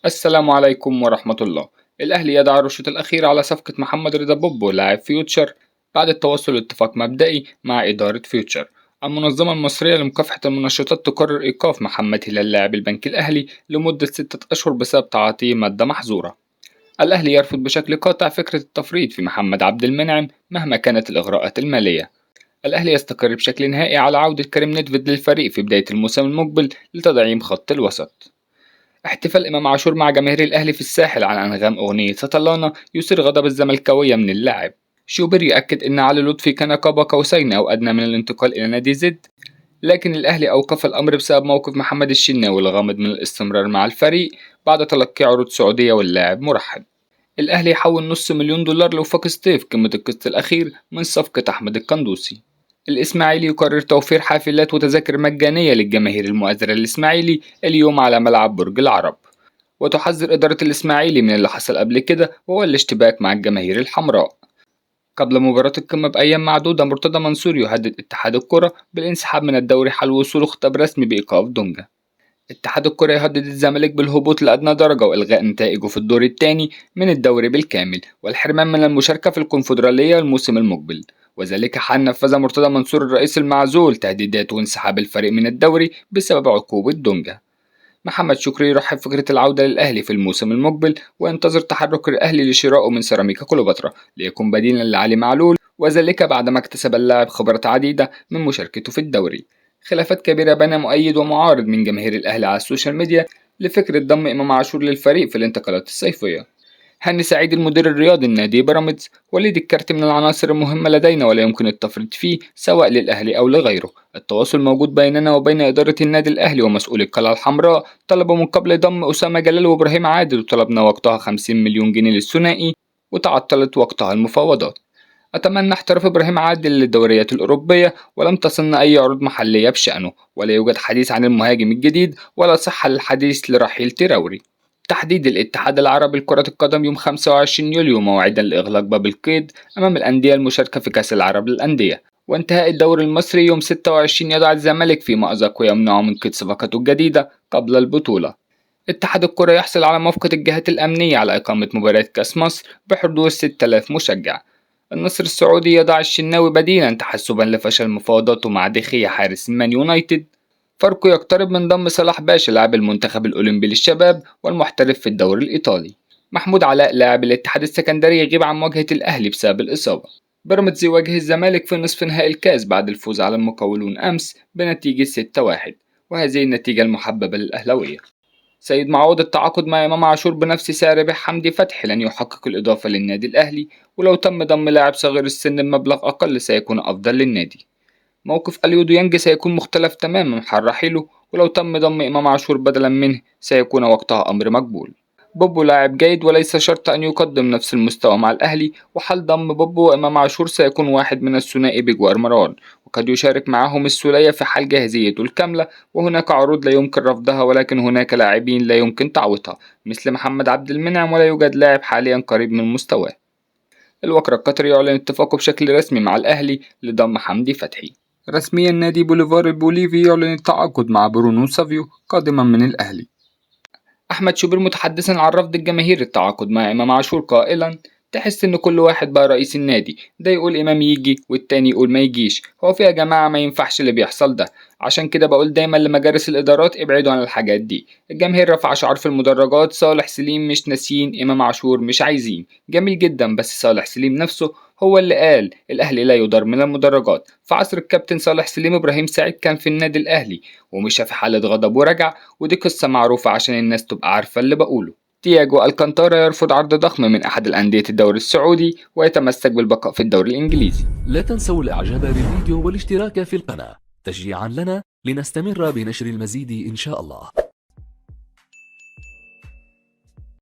السلام عليكم ورحمة الله. الأهلي يدعى الرشوة الأخيرة على صفقة محمد رضا بوبو لاعب فيوتشر بعد التوصل لاتفاق مبدئي مع إدارة فيوتشر. المنظمة المصرية لمكافحة المنشطات تقرر إيقاف محمد هلال لاعب البنك الأهلي لمدة 6 أشهر بسبب تعاطيه مادة محظورة. الأهلي يرفض بشكل قاطع فكرة التفريط في محمد عبد المنعم مهما كانت الإغراءات المالية. الأهلي يستقر بشكل نهائي على عودة كريم نيدفيد للفريق في بداية الموسم المقبل لتدعيم خط الوسط. احتفال إمام عاشور مع جماهير الأهلي في الساحل على أنغام أغنية سطلانة يثير غضب الزملكاوية من اللاعب. شوبير يأكد أن علي لطفي كان قاب قوسين أو أدنى من الانتقال إلى نادي زد، لكن الأهلي أوقف الأمر بسبب موقف محمد الشناوي الغامض من الاستمرار مع الفريق بعد تلقي عروض سعودية واللاعب مرحب. الأهلي يحول نص مليون دولار لوفاق ستيف قمة القسط الأخير من صفقة أحمد القندوسي. الإسماعيلي يقرر توفير حافلات وتذاكر مجانية للجماهير المؤازرة للإسماعيلي اليوم على ملعب برج العرب. وتحذر إدارة الإسماعيلي من اللي حصل قبل كده وهو الاشتباك مع الجماهير الحمراء. قبل مباراة القمة بأيام معدودة مرتضى منصور يهدد اتحاد الكرة بالانسحاب من الدوري حال وصوله خطاب رسمي بإيقاف دونجا. اتحاد الكرة يهدد الزمالك بالهبوط لأدنى درجة وإلغاء نتائجه في الدور الثاني من الدوري بالكامل والحرمان من المشاركة في الكونفدرالية الموسم المقبل، وذلك حال نفذ مرتضى منصور الرئيس المعزول تهديدات وانسحاب الفريق من الدوري بسبب عقوبة دونجا. محمد شكري يرحب فكرة العودة للأهلي في الموسم المقبل وينتظر تحرك الأهلي لشرائه من سيراميكا كليوباترا ليكون بديلا لعلي معلول، وذلك بعدما اكتسب اللاعب خبرات عديدة من مشاركته في الدوري. خلافات كبيرة بين مؤيد ومعارض من جماهير الأهلي على السوشيال ميديا لفكرة ضم إمام عاشور للفريق في الانتقالات الصيفية. هاني سعيد المدير الرياضي لنادي بيراميدز وليد الكارت من العناصر المهمة لدينا ولا يمكن التفريط فيه سواء للأهلي أو لغيره. التواصل موجود بيننا وبين إدارة النادي الأهلي ومسؤولي القلعة الحمراء. طلبوا من قبل ضم أسامة جلال وإبراهيم عادل وطلبنا وقتها 50 مليون جنيه للثنائي وتعطلت وقتها المفاوضات. أتمنى احتراف إبراهيم عادل للدوريات الأوروبية ولم تصلنا أي عروض محلية بشأنه، ولا يوجد حديث عن المهاجم الجديد ولا صحة للحديث لرحيل تراوري. تحديد الاتحاد العربي لكرة القدم يوم 25 يوليو موعدا لإغلاق باب القيد أمام الأندية المشاركة في كأس العرب للأندية، وانتهاء الدوري المصري يوم 26 يضع الزمالك في مأزق ويمنعه من قيد صفقته الجديدة قبل البطولة. اتحاد الكرة يحصل على موافقة الجهات الأمنية على إقامة مباريات كأس مصر بحضور 6000 مشجع. النصر السعودي يضع الشناوي بديلا تحسبا لفشل مفاوضاته مع دخية حارس مان يونايتد. فاركو يقترب من ضم صلاح باشا لاعب المنتخب الأولمبي للشباب والمحترف في الدوري الإيطالي. محمود علاء لاعب الاتحاد السكندري يغيب عن مواجهة الأهلي بسبب الإصابة. بيراميدز يواجه الزمالك في نصف نهائي الكاس بعد الفوز على المقاولون أمس بنتيجة 6-1، وهذه النتيجة المحببة للأهلاوية. سيد معوض التعاقد مع إمام عاشور بنفس سعر بيع حمدي فتحي لن يحقق الإضافة للنادي الأهلي، ولو تم ضم لاعب صغير السن بمبلغ أقل سيكون أفضل للنادي. موقف أليو ديانج سيكون مختلف تماما حال رحيله، ولو تم ضم إمام عاشور بدلا منه سيكون وقتها أمر مقبول. بوبو لاعب جيد وليس شرط أن يقدم نفس المستوى مع الأهلي، وحال ضم بوبو وإمام عاشور سيكون واحد من الثنائي بجوار مروان، وقد يشارك معهم السولية في حال جاهزيته الكاملة. وهناك عروض لا يمكن رفضها ولكن هناك لاعبين لا يمكن تعويضها مثل محمد عبد المنعم، ولا يوجد لاعب حاليا قريب من مستواه. الوكر القطري يعلن اتفاقه بشكل رسمي مع الأهلي لضم حمدي فتحي. رسميا نادي بوليفار البوليفي يعلن التعاقد مع برونو سافيو قادما من الأهلي. أحمد شوبير متحدثا عن رفض الجماهير التعاقد مع إمام عاشور قائلا: تحس إن كل واحد بقى رئيس النادي، ده يقول إمام يجي والتاني يقول ما يجيش. هو في يا جماعة ما ينفعش اللي بيحصل ده، عشان كده بقول دايما لمجالس الإدارات ابعدوا عن الحاجات دي. الجماهير رفع شعار في المدرجات: صالح سليم مش ناسيين، إمام عاشور مش عايزين. جميل جدا، بس صالح سليم نفسه هو اللي قال الأهلي لا يدار من المدرجات. في عصر الكابتن صالح سليم إبراهيم سعيد كان في النادي الأهلي ومشى في حالة غضب ورجع، ودي قصة معروفة عشان الناس تبقى عارفة اللي بقوله. تياجو الكانتارا يرفض عرض ضخم من أحد الأندية الدوري السعودي ويتمسك بالبقاء في الدوري الإنجليزي. لا تنسوا الإعجاب بالفيديو والاشتراك في القناة تشجيعا لنا لنستمر بنشر المزيد إن شاء الله.